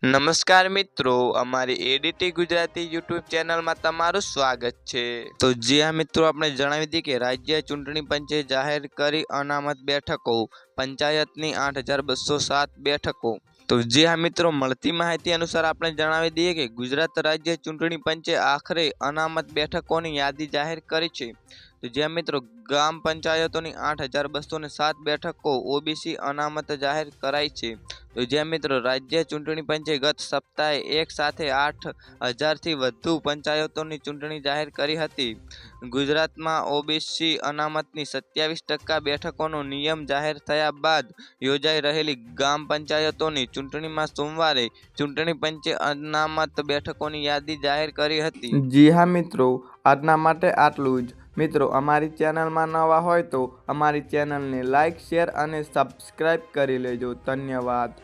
નમસ્કાર મિત્રો, અમારી એડીટી ગુજરાતી યુટ્યુબ ચેનલમાં તમારું સ્વાગત છે। તો જી હા મિત્રો, આપણે જણાવી દઈએ કે રાજ્ય ચૂંટણી પંચે જાહેર કરી અનામત બેઠકો, પંચાયતની 8,207 બેઠકો। તો જી હા મિત્રો, મળતી માહિતી અનુસાર આપણે જણાવી દઈએ કે ગુજરાત રાજ્ય ચૂંટણી પંચે આખરે અનામત બેઠકોની યાદી જાહેર કરી છે। તો જ્યાં મિત્રો ગ્રામ પંચાયતોની 8,207 બેઠકો ઓબીસી અનામત જાહેર કરાઈ છે। તો જ્યાં મિત્રો રાજ્ય ચૂંટણી પંચે ગત સપ્તાહે એક સાથે 8,000થી વધુ પંચાયતોની ચૂંટણી જાહેર કરી હતી। ગુજરાતમાં ઓબીસી અનામતની 27% બેઠકોનો નિયમ જાહેર થયા બાદ યોજાઈ રહેલી ગ્રામ પંચાયતોની ચૂંટણીમાં સોમવારે ચૂંટણી પંચે અનામત બેઠકોની યાદી જાહેર કરી હતી। જી હા મિત્રો, આજના માટે આટલું જ। મિત્રો, અમારી ચેનલમાં નવા હોય તો અમારી ચેનલને લાઇક, શેર અને સબસ્ક્રાઈબ કરી લેજો। ધન્યવાદ।